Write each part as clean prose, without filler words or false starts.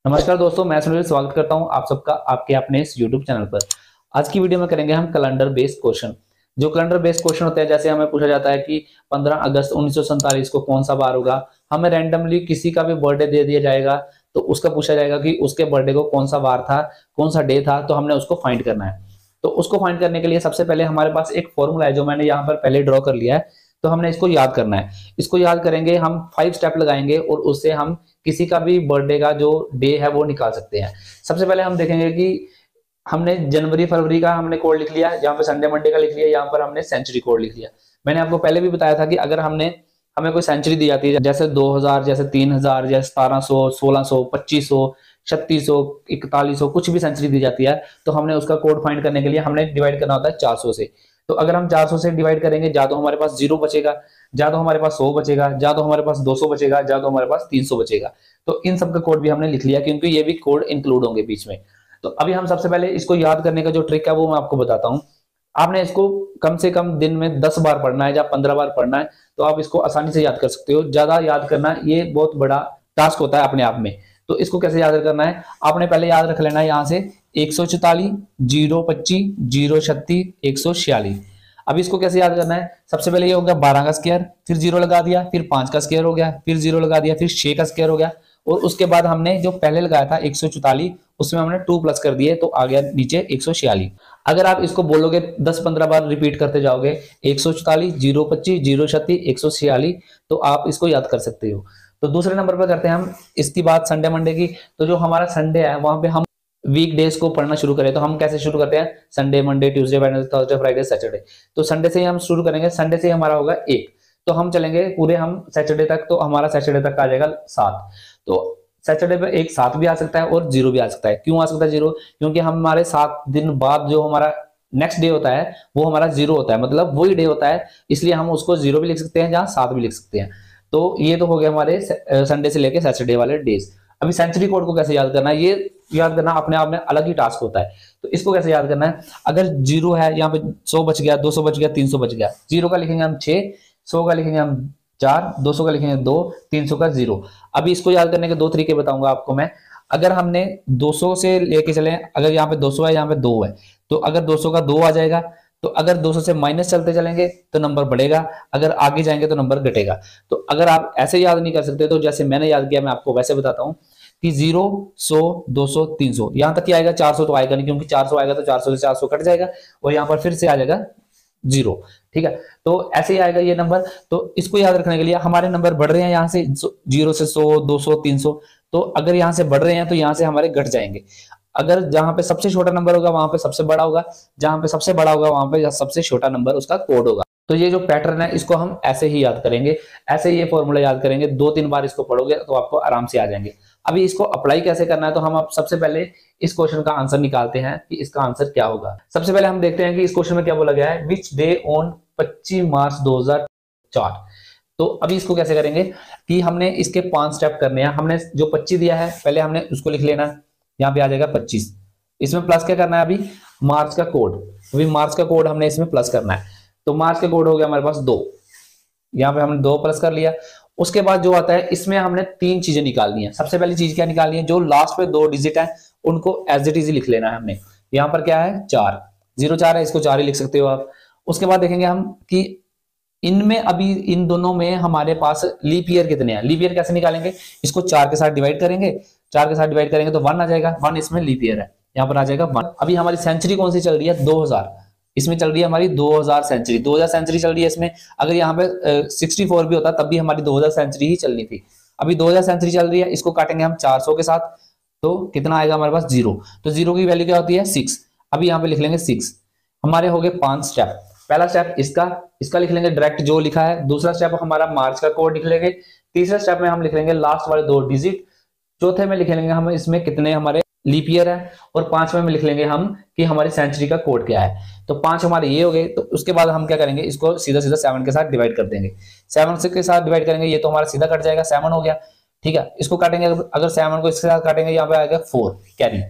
नमस्कार दोस्तों, मैं सुनील स्वागत करता हूं आप सबका आपके अपने इस YouTube चैनल पर। आज की वीडियो में करेंगे हम कैलेंडर बेस्ड क्वेश्चन। जो कैलेंडर बेस्ड क्वेश्चन होते हैं, जैसे हमें पूछा जाता है कि 15 अगस्त 1947 को कौन सा बार होगा। हमें रैंडमली किसी का भी बर्थडे दे दिया जाएगा, तो उसका पूछा जाएगा कि उसके बर्थडे को कौन सा बार था, कौन सा डे था, तो हमने उसको फाइंड करना है। तो उसको फाइंड करने के लिए सबसे पहले हमारे पास एक फॉर्मूला है जो मैंने यहाँ पर पहले ड्रॉ कर लिया है। तो हमने इसको याद करना है। इसको याद करेंगे, हम 5 स्टेप लगाएंगे और उससे हम किसी का भी बर्थडे का जो डे है वो निकाल सकते हैं। सबसे पहले हम देखेंगे कि हमने जनवरी फरवरी का हमने कोड लिख लिया, यहाँ पे संडे मंडे का लिख लिया, यहाँ पर हमने सेंचुरी कोड लिख लिया। मैंने आपको पहले भी बताया था कि अगर हमें कोई सेंचुरी दी जाती है, जैसे 2000, जैसे 3000, जैसे 1700, 1600, 2500, 3600, 4100, कुछ भी सेंचुरी दी जाती है, तो हमने उसका कोड फाइंड करने के लिए हमने डिवाइड करना होता है 400 से। तो अगर हम 400 से डिवाइड करेंगे, या तो हमारे पास 0 बचेगा, या तो हमारे पास 100 बचेगा, या तो हमारे पास 200 बचेगा, या तो हमारे पास 300 बचेगा। तो इन सब का कोड भी हमने लिख लिया, क्योंकि ये भी कोड इंक्लूड होंगे बीच में। तो अभी हम सबसे पहले इसको याद करने का जो ट्रिक है वो मैं आपको बताता हूँ। आपने इसको कम से कम दिन में 10 बार पढ़ना है या 15 बार पढ़ना है, तो आप इसको आसानी से याद कर सकते हो। ज्यादा याद करना ये बहुत बड़ा टास्क होता है अपने आप में। तो इसको कैसे याद करना है, आपने पहले याद रख लेना है यहाँ से 144, 025, 036, 146। अब इसको कैसे याद करना है, सबसे पहले ये हो गया 12 का स्क्वायर, फिर 0 लगा दिया, फिर 5 का स्क्वायर हो गया, फिर 0 लगा दिया, फिर 6 का स्क्वायर हो गया, और उसके बाद हमने जो पहले लगाया था 144, उसमें हमने 2 प्लस कर दिए, तो आ गया नीचे 146। अगर आप इसको बोलोगे 10-15 बार रिपीट करते जाओगे, 144, 025, 036, 146, तो आप इसको याद कर सकते हो। तो दूसरे नंबर पर करते हैं हम इसकी बात संडे मंडे की। तो जो हमारा संडे है वहां पे हम वीक डेज को पढ़ना शुरू करें, तो हम कैसे शुरू करते हैं, Sunday Monday Tuesday Wednesday Thursday Friday Saturday. तो संडे से ही हम शुरू करेंगे, संडे से ही हमारा होगा 1, तो हम चलेंगे पूरे हम सैटरडे तक, तो हमारा सैटरडे तक आ जाएगा 7। तो सैटरडे पे एक 7 भी आ सकता है और 0 भी आ सकता है। क्यों आ सकता है 0, क्योंकि हमारे 7 दिन बाद जो हमारा नेक्स्ट डे होता है वो हमारा 0 होता है, मतलब वही डे होता है, इसलिए हम उसको 0 भी लिख सकते हैं, जहां 7 भी लिख सकते हैं। तो ये तो हो गया हमारे संडे से लेके सैटरडे वाले डेज। अभी सेंचुरी कोड को कैसे याद करना है, ये याद करना अपने आप में अलग ही टास्क होता है। तो इसको कैसे याद करना है, अगर 0 है, यहाँ पे 100 बच गया, 200 बच गया, 300 बच गया, 0 का लिखेंगे हम 6, 100 का लिखेंगे हम 4, 200 का लिखेंगे 2, 300 का 0। अभी इसको याद करने के 2 तरीके बताऊंगा आपको मैं। अगर हमने 200 से लेके चले, अगर यहाँ पे 200 है, यहाँ पे 2 है, तो अगर 200 का 2 आ जाएगा, तो अगर 200 से माइनस चलते चलेंगे तो नंबर बढ़ेगा, अगर आगे जाएंगे तो नंबर घटेगा। तो अगर आप ऐसे याद नहीं कर सकते, तो जैसे मैंने याद किया मैं आपको वैसे बताता हूँ कि 0, 100, 200, 300, यहां तक ही आएगा। 400 तो आएगा नहीं, क्योंकि 400 आएगा तो 400 से 400 कट जाएगा, और यहां पर फिर से आ जाएगा 0। ठीक है, तो ऐसे ही आएगा ये नंबर। तो इसको याद रखने के लिए हमारे नंबर बढ़ रहे हैं, यहाँ से 0 से 100, 200, 300, तो अगर यहाँ से बढ़ रहे हैं तो यहाँ से हमारे घट जाएंगे। अगर जहां पे सबसे छोटा नंबर होगा वहां पे सबसे बड़ा होगा, जहां पे सबसे बड़ा होगा वहां पे सबसे छोटा नंबर उसका कोड होगा। तो ये जो पैटर्न है इसको हम ऐसे ही याद करेंगे, ऐसे ये फॉर्मूला याद करेंगे। 2-3 बार इसको पढ़ोगे तो आपको आराम से आ जाएंगे। अभी इसको अप्लाई कैसे करना है, तो हम अब सबसे पहले इस क्वेश्चन का आंसर निकालते हैं कि इसका आंसर क्या होगा। सबसे पहले हम देखते हैं कि इस क्वेश्चन में क्या बोला गया है, विच डे ऑन 25 मार्च 2004। तो अभी इसको कैसे करेंगे कि हमने इसके 5 स्टेप करने हैं। हमने जो 25 दिया है पहले हमने उसको लिख लेना, यहाँ पे आ जाएगा 25। इसमें प्लस क्या करना है, अभी मार्च का कोड, अभी मार्च का कोड हमने इसमें प्लस करना है। तो मार्च का कोड हो गया हमारे पास 2, यहाँ पे हमने 2 प्लस कर लिया। उसके बाद जो आता है इसमें हमने 3 चीजें निकालनी है। सबसे पहली चीज क्या निकालनी है, जो लास्ट पे 2 डिजिट है उनको एज इट इज लिख लेना है हमने। यहाँ पर क्या है 4, 0-4 है, इसको 4 ही लिख सकते हो आप। उसके बाद देखेंगे हम कि इनमें अभी इन दोनों में हमारे पास लीप ईयर कितने हैं। लीप ईयर कैसे निकालेंगे, इसको 4 के साथ डिवाइड करेंगे, 4 के साथ डिवाइड करेंगे तो 1 आ जाएगा, 1 इसमें लीप ईयर है, यहाँ पर आ जाएगा 1। अभी हमारी सेंचुरी कौन सी चल रही है, 2000, इसमें चल रही है हमारी 2000 सेंचुरी, 2000 सेंचुरी चल रही है इसमें। अगर यहाँ पे 64 भी होता तब भी हमारी 2000 सेंचुरी ही चलनी थी। अभी 2000 सेंचुरी चल रही है, इसको काटेंगे हम 400 के साथ, तो कितना आएगा हमारे पास 0। तो 0 की वैल्यू क्या होती है 6। अभी यहाँ पे लिख लेंगे 6। हमारे हो गए 5 स्टेप। पहला स्टेप इसका लिख लेंगे डायरेक्ट जो लिखा है। दूसरा स्टेप हमारा मार्च का कोड लिख लेंगे। तीसरा स्टेप में हम लिख लेंगे लास्ट वाले 2 डिजिट। चौथे में लिख लेंगे हम इसमें कितने हमारे लीप ईयर है, और 5वें में लिख लेंगे हम कि हमारी सेंचुरी का कोड क्या है। तो 5 हमारे ये हो गए। तो उसके बाद हम क्या करेंगे, इसको सीधा सीधा 7 के साथ डिवाइड कर देंगे। 7 के साथ डिवाइड करेंगे, ये तो हमारा सीधा कट जाएगा, 7 हो गया। ठीक है, इसको काटेंगे, अगर 7 को इसके साथ काटेंगे यहाँ पे आएगा 4 कैरी।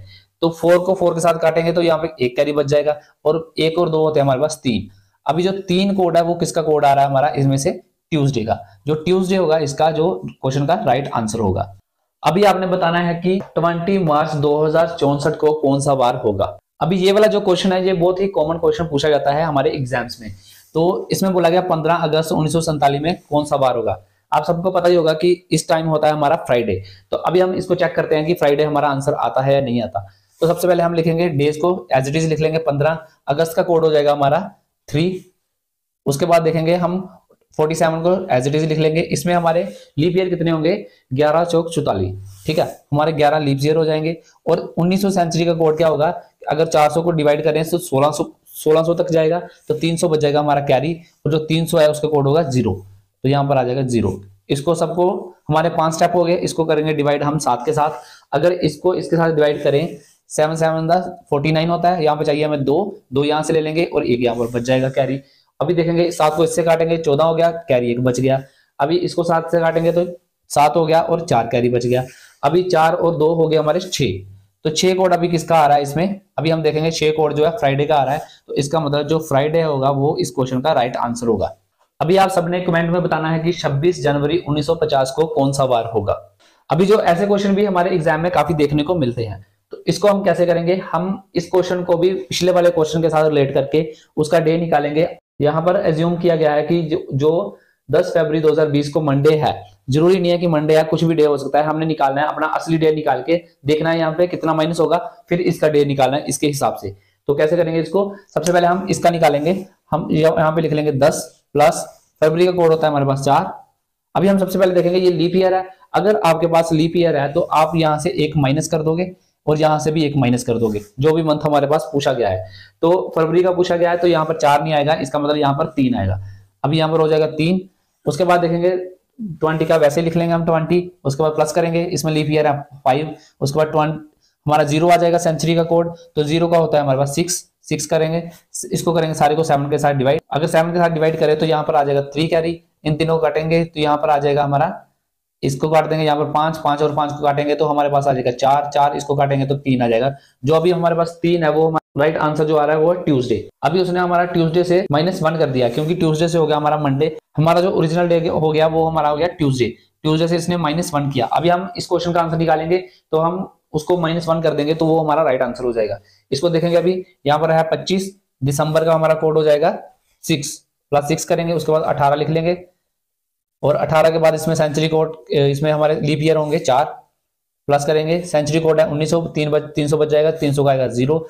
तो 4 को 4 के साथ काटेंगे तो यहाँ पे 1 कैरी बच जाएगा, और 1 और 2 होते हैं हमारे पास 3। अभी जो 3 कोड है वो किसका कोड आ रहा है हमारा, इसमें से ट्यूसडे का। जो ट्यूसडे होगा इसका जो क्वेश्चन का राइट आंसर होगा। अभी आपने बताना है कि 20 मार्च 2064 को कौन सा वार होगा। अभी ये वाला जो क्वेश्चन है ये बहुत ही कॉमन क्वेश्चन पूछा जाता है हमारे एग्जाम्स में। तो इसमें बोला गया 15 अगस्त 1947 में कौन सा वार होगा। आप सबको पता ही होगा कि इस टाइम होता है हमारा फ्राइडे। तो अभी हम इसको चेक करते हैं कि फ्राइडे हमारा आंसर आता है या नहीं आता। तो सबसे पहले हम लिखेंगे डेज को एज इट इज लिख लेंगे। 15 अगस्त का कोड हो जाएगा हमारा 3। उसके बाद देखेंगे हम 47 को एज इट इज लिख लेंगे। इसमें हमारे लीप ईयर कितने होंगे, 11 चौक 44, ठीक है, हमारे 11 लीप ईयर हो जाएंगे। और 1900 सेंचुरी का कोड क्या होगा, अगर 400 को डिवाइड करें तो 1600 तक जाएगा, तो 300 बच जाएगा हमारा कैरी, और जो 300 है उसका कोड होगा 0, तो यहाँ पर आ जाएगा 0। इसको सबको हमारे 5 स्टेप हो गए, इसको करेंगे डिवाइड हम 7 के साथ। अगर इसको इसके साथ डिवाइड करें 7 7 49 होता है, यहाँ पे चाहिए हमें 2 यहाँ से ले लेंगे और 1 यहाँ पर बच जाएगा कैरी। अभी देखेंगे 7 को इससे काटेंगे 14 हो गया, कैरी 1 बच गया। अभी इसको 7 से काटेंगे तो 7 हो गया और 4 कैरी बच गया। अभी 4 और 2 हो गए हमारे 6, तो 6 कोड अभी किसका आ रहा है इसमें, अभी हम देखेंगे 6 कोड जो है फ्राइडे का आ रहा है। तो इसका मतलब जो फ्राइडे होगा वो इस क्वेश्चन का राइट आंसर होगा। अभी आप सबने कमेंट में बताना है कि 26 जनवरी 1950 को कौन सा वार होगा। अभी जो ऐसे क्वेश्चन भी हमारे एग्जाम में काफी देखने को मिलते हैं, तो इसको हम कैसे करेंगे, हम इस क्वेश्चन को भी पिछले वाले क्वेश्चन के साथ रिलेट करके उसका डे निकालेंगे। यहाँ पर एज्यूम किया गया है कि जो 10 फरवरी 2020 को मंडे है, जरूरी नहीं है कि मंडे है, कुछ भी डे हो सकता है। हमने निकालना है अपना असली डे निकाल के देखना है यहाँ पे कितना माइनस होगा, फिर इसका डे निकालना है इसके हिसाब से। तो कैसे करेंगे इसको, सबसे पहले हम इसका निकालेंगे। हम यहाँ पे लिख लेंगे 10 प्लस फरवरी का कोड होता है हमारे पास 4। अभी हम सबसे पहले देखेंगे ये लीप ईयर है, अगर आपके पास लीप ईयर है तो आप यहाँ से 1 माइनस कर दोगे और यहां से भी 1 माइनस कर दोगे, जो भी मंथ हमारे पास पूछा गया है। तो फरवरी का पूछा गया है तो यहाँ पर 4 नहीं आएगा, इसका मतलब यहाँ पर 3 आएगा। अभी यहाँ पर हो जाएगा 3। उसके बाद देखेंगे 20 का वैसे लिख लेंगे हम 20, उसके बाद प्लस करेंगे, इसमें लीप ईयर है 5। उसके बाद 20 हमारा 0 आ जाएगा सेंचुरी का कोड, तो 0 का होता है हमारे पास 6 करेंगे, इसको करेंगे सारे को 7 के साथ डिवाइड। अगर 7 के साथ डिवाइड करें तो यहाँ पर आ जाएगा 3 कैरी, इन तीनों को काटेंगे तो यहाँ पर आ जाएगा हमारा, इसको काट देंगे यहाँ पर 5 और 5 को काटेंगे तो हमारे पास आ जाएगा 4 इसको काटेंगे तो 3 आ जाएगा। जो अभी हमारे पास 3 है वो राइट आंसर जो आ रहा है वो है ट्यूसडे। अभी उसने हमारा ट्यूसडे से -1 कर दिया, क्योंकि ट्यूसडे से हो गया हमारा मंडे, हमारा जो ओरिजिनल डे हो गया वो हमारा हो गया ट्यूसडे से इसने -1 किया। अभी हम इस क्वेश्चन का आंसर निकालेंगे तो हम उसको -1 कर देंगे तो वो हमारा राइट आंसर हो जाएगा। इसको देखेंगे, अभी यहाँ पर है 25 दिसंबर का हमारा कोड हो जाएगा 6 प्लस 6 करेंगे, उसके बाद 18 लिख लेंगे, और 18 के बाद इसमें सेंचुरी कोड, इसमें हमारे लीप ईयर होंगे 4 प्लस करेंगे, सेंचुरी कोड है 1900, 300 बच जाएगा, 300 का आएगा 0।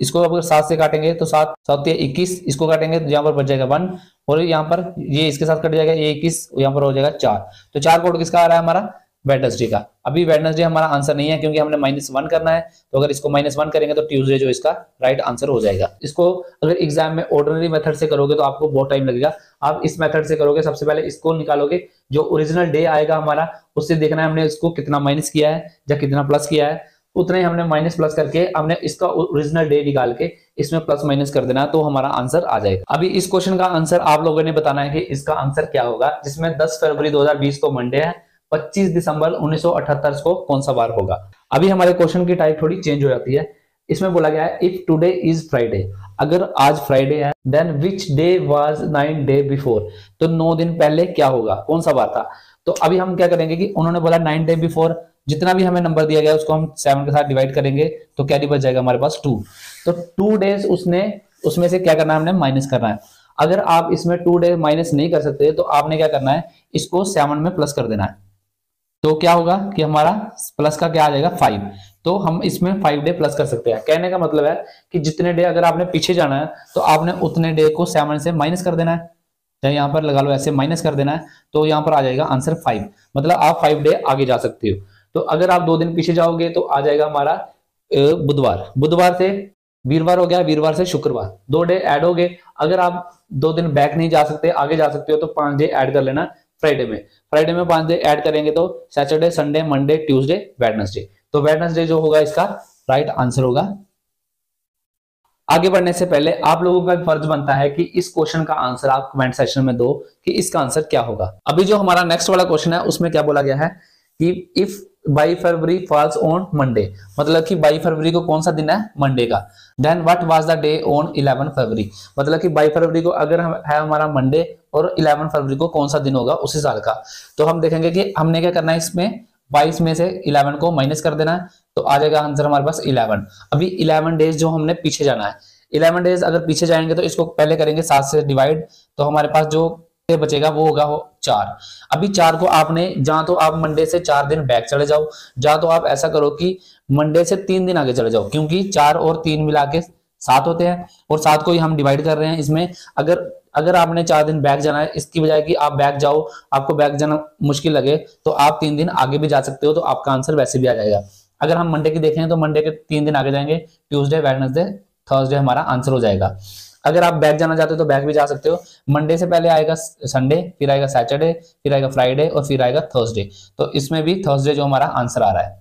इसको अगर 7 से काटेंगे तो 7 7 21, इसको काटेंगे तो यहाँ पर बच जाएगा 1, और यहाँ पर ये इसके साथ कट जाएगा, ये 21, यहाँ पर हो जाएगा 4। तो 4 कोड किसका आ रहा है हमारा, वेडनेसडे का। अभी वेडनेसडे हमारा आंसर नहीं है क्योंकि हमने -1 करना है, तो अगर इसको -1 करेंगे तो ट्यूसडे जो इसका राइट आंसर हो जाएगा। इसको अगर एग्जाम में ऑर्डिनरी मेथड से करोगे तो आपको बहुत टाइम लगेगा, आप इस मेथड से करोगे, सबसे पहले इसको निकालोगे, जो ओरिजिनल डे आएगा हमारा उससे देखना है हमने इसको कितना माइनस किया है या कितना प्लस किया है, उतना ही हमने माइनस प्लस करके हमने इसका ओरिजिनल डे निकाल के इसमें प्लस माइनस कर देना, तो हमारा आंसर आ जाएगा। अभी इस क्वेश्चन का आंसर आप लोगों ने बताना है कि इसका आंसर क्या होगा, जिसमें 10 फरवरी 2020 को मंडे है, 25 दिसंबर 1978 को कौन सा वार होगा। अभी हमारे क्वेश्चन की टाइप थोड़ी चेंज हो जाती है। इसमें बोला गया है इफ टुडे इज फ्राइडे, अगर आज फ्राइडे है, then which day was 9 day before, तो 9 दिन पहले क्या होगा, कौन सा वार था। तो अभी हम क्या करेंगे कि उन्होंने बोला 9 डे बिफोर, जितना भी हमें नंबर दिया गया उसको हम 7 के साथ डिवाइड करेंगे तो कैरी बच जाएगा हमारे पास 2। तो 2 डेज उसमें से क्या करना है, हमने माइनस करना है। अगर आप इसमें 2 डे माइनस नहीं कर सकते तो आपने क्या करना है, इसको 7 में प्लस कर देना है। तो क्या होगा कि हमारा प्लस का क्या आ जाएगा 5, तो हम इसमें 5 डे प्लस कर सकते हैं। कहने का मतलब है कि जितने डे अगर आपने पीछे जाना है तो आपने उतने डे को 7 से माइनस कर देना है, चाहे यहाँ पर लगा लो ऐसे माइनस कर देना है, तो यहाँ पर आ जाएगा आंसर 5, मतलब आप 5 डे आगे जा सकते हो। तो अगर आप 2 दिन पीछे जाओगे तो आ जाएगा हमारा बुधवार से वीरवार हो गया, वीरवार से शुक्रवार, 2 डे ऐड हो गए। अगर आप 2 दिन बैक नहीं जा सकते, आगे जा सकते हो तो 5 डे ऐड कर लेना फ्राइडे में 5 डे ऐड करेंगे तो Saturday, Sunday, Monday, Tuesday, Wednesday, तो वेडनेसडे जो होगा इसका राइट आंसर होगा। आगे बढ़ने से पहले आप लोगों का फर्ज बनता है कि इस क्वेश्चन का आंसर आप कमेंट सेक्शन में दो कि इसका आंसर क्या होगा। अभी जो हमारा नेक्स्ट वाला क्वेश्चन है उसमें क्या बोला गया है कि if 22 February false on Monday, मतलब कि 22 फरवरी को कौन सा दिन है, मंडे का, then what was the day on 11 February, मतलब कि 22 फरवरी को अगर है हमारा मंडे और 11 फरवरी को कौन सा दिन होगा उसी साल का। तो हम देखेंगे कि हमने क्या करना है, इसमें 22 में से 11 को माइनस कर देना है, तो आ जाएगा आंसर हमारे पास 11। अभी 11 डेज जो हमने पीछे जाना है, 11 डेज अगर पीछे जाएंगे तो इसको पहले करेंगे 7 से डिवाइड, तो हमारे पास जो बचेगा वो होगा 4। अभी 4 को आपने, जहां तो आप मंडे से 4 दिन बैक चले जाओ, जहां तो आप ऐसा करो कि मंडे से 3 दिन आगे चले जाओ, क्योंकि 4 और 3 मिला के 7 होते हैं, और 7 को ही हम डिवाइड कर रहे हैं इसमें। अगर अगर आपने 4 दिन बैक जाना है, इसकी बजाय कि आप बैक जाओ, आपको बैक जाना मुश्किल लगे, तो आप 3 दिन आगे भी जा सकते हो, तो आपका आंसर वैसे भी आ जाएगा। अगर हम मंडे की देखें तो मंडे के 3 दिन आगे जाएंगे, ट्यूसडे, वेडनेसडे, थर्सडे हमारा आंसर हो जाएगा। अगर आप बैक जाना चाहते हो तो बैक भी जा सकते हो। मंडे से पहले आएगा संडे, फिर आएगा सैटरडे, फिर आएगा फ्राइडे और फिर आएगा थर्सडे, तो इसमें भी थर्सडे जो हमारा आंसर आ रहा है।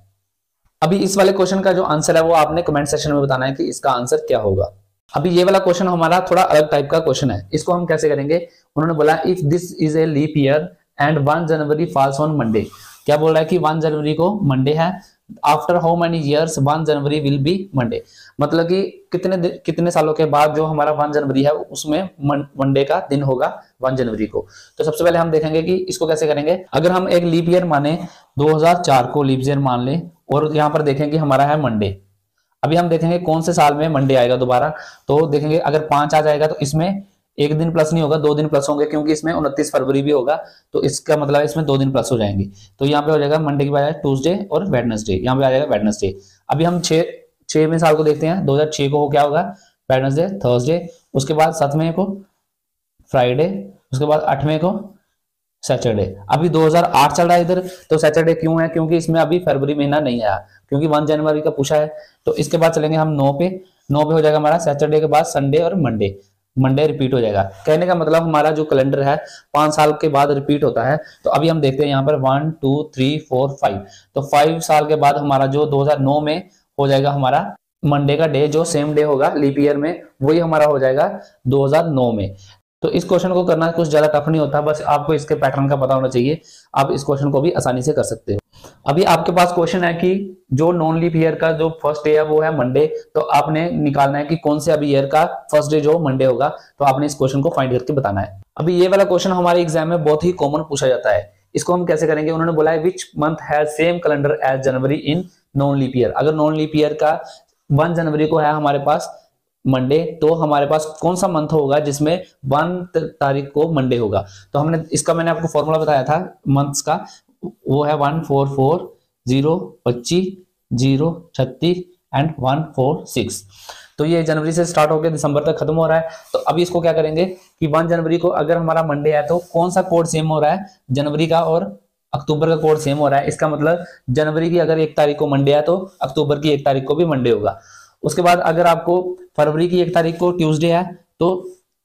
अभी इस वाले क्वेश्चन का जो आंसर है वो आपने कमेंट सेक्शन में बताना है कि इसका आंसर क्या होगा। अभी ये वाला क्वेश्चन हमारा थोड़ा अलग टाइप का क्वेश्चन है, इसको हम कैसे करेंगे। उन्होंने बोला if this is a leap year and 1 January falls on Monday. क्या बोल रहा है कि 1 जनवरी को मंडे है, after how many years 1 January will be Monday. मतलब कि कितने सालों के बाद जो हमारा 1 जनवरी है उसमें मंडे का दिन होगा 1 जनवरी को। तो सबसे पहले हम देखेंगे कि इसको कैसे करेंगे। अगर हम एक लीप ईयर माने, 2004 को लीप ईयर मान ले, और यहाँ पर देखें कि हमारा है मंडे। अभी हम देखेंगे कौन से साल में मंडे आएगा दोबारा, तो देखेंगे अगर 5 आ जाएगा तो इसमें एक दिन प्लस नहीं होगा, 2 दिन प्लस होंगे, क्योंकि इसमें 29 फरवरी भी होगा, तो इसका मतलब इसमें 2 दिन प्लस हो जाएंगे। तो यहाँ पे हो जाएगा मंडे की बजाय ट्यूसडे और वेडनेसडे, यहाँ पे आ जाएगा वेडनेसडे। अभी हम 6वें साल को देखते हैं, 2006 को क्या होगा, वेडनेसडे, थर्सडे, उसके बाद 7वें को फ्राइडे, उसके बाद 8वें को सैटरडे। अभी 2008 चल रहा है इधर, तो सैटरडे क्यों है, क्योंकि इसमें अभी फरवरी महीना नहीं आया, क्योंकि 1 जनवरी का पूछा है। तो इसके बाद चलेंगे हम 9 पे हो जाएगा हमारा सैटरडे के बाद संडे और मंडे रिपीट हो जाएगा। कहने का मतलब हमारा जो कैलेंडर है 5 साल के बाद रिपीट होता है। तो अभी हम देखते हैं यहाँ पर 1 2 3 4 5, तो 5 साल के बाद हमारा जो 2009 में हो जाएगा हमारा मंडे का डे, जो सेम डे होगा लीप ईयर में, वही हमारा हो जाएगा 2009 में। तो इस क्वेश्चन को करना कुछ ज्यादा टफ नहीं होता, बस आपको इसके पैटर्न का पता होना चाहिए, आप इस क्वेश्चन को भी आसानी से कर सकते हो। अभी आपके पास क्वेश्चन है कि जो नॉन लीप ईयर का जो फर्स्ट डे है वो है मंडे, तो आपने निकालना है कि कौन से अभी ईयर का फर्स्ट डे जो मंडे होगा, तो आपने इस क्वेश्चन को फाइंड करके बताना है। अभी ये वाला क्वेश्चन हमारे एग्जाम में बहुत ही कॉमन पूछा जाता है, इसको हम कैसे करेंगे। उन्होंने बोला है which month has same calendar as January in non leap year. अगर नॉन लीप ईयर का 1 जनवरी को है हमारे पास मंडे, तो हमारे पास कौन सा मंथ होगा जिसमें 1 तारीख को मंडे होगा। तो हमने इसका, मैंने आपको फॉर्मूला बताया था मंथ्स का, वो है 1440 25 0 36 एंड 146। तो ये जनवरी से स्टार्ट होकर दिसंबर तक खत्म हो रहा है। तो अभी इसको क्या करेंगे कि 1 जनवरी को अगर हमारा मंडे है तो कौन सा कोड सेम हो रहा है, जनवरी का और अक्टूबर का कोड सेम हो रहा है। इसका मतलब जनवरी की अगर 1 तारीख को मंडे है तो अक्टूबर की 1 तारीख को भी मंडे होगा। उसके बाद अगर आपको फरवरी की 1 तारीख को ट्यूसडे है तो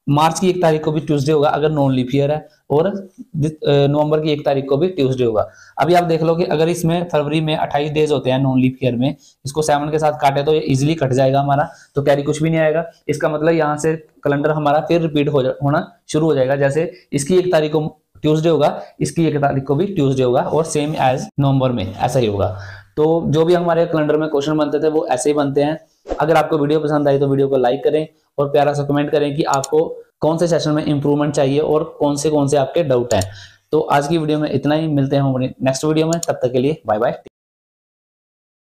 मार्च की 1 तारीख को भी ट्यूसडे होगा अगर नॉन लीप ईयर है, और नवंबर की 1 तारीख को भी ट्यूसडे होगा। अभी आप देख लो कि अगर इसमें फरवरी में 28 डेज होते हैं नॉन लीप ईयर में, इसको 7 के साथ काटे तो ये इजीली कट जाएगा हमारा, तो कैरी कुछ भी नहीं आएगा। इसका मतलब यहाँ से कैलेंडर हमारा फिर रिपीट होना शुरू हो जाएगा। जैसे इसकी 1 तारीख को ट्यूसडे होगा, इसकी 1 तारीख को भी ट्यूसडे होगा, और सेम एज नवंबर में ऐसा ही होगा। तो जो भी हमारे कैलेंडर में क्वेश्चन बनते थे वो ऐसे ही बनते हैं। अगर आपको वीडियो पसंद आई तो वीडियो को लाइक करें और प्यारा सा कमेंट करें कि आपको कौन से सेशन में इंप्रूवमेंट चाहिए और कौन से आपके डाउट हैं। तो आज की वीडियो में इतना ही, मिलते हैं हमारे नेक्स्ट वीडियो में, तब तक के लिए बाय बाय।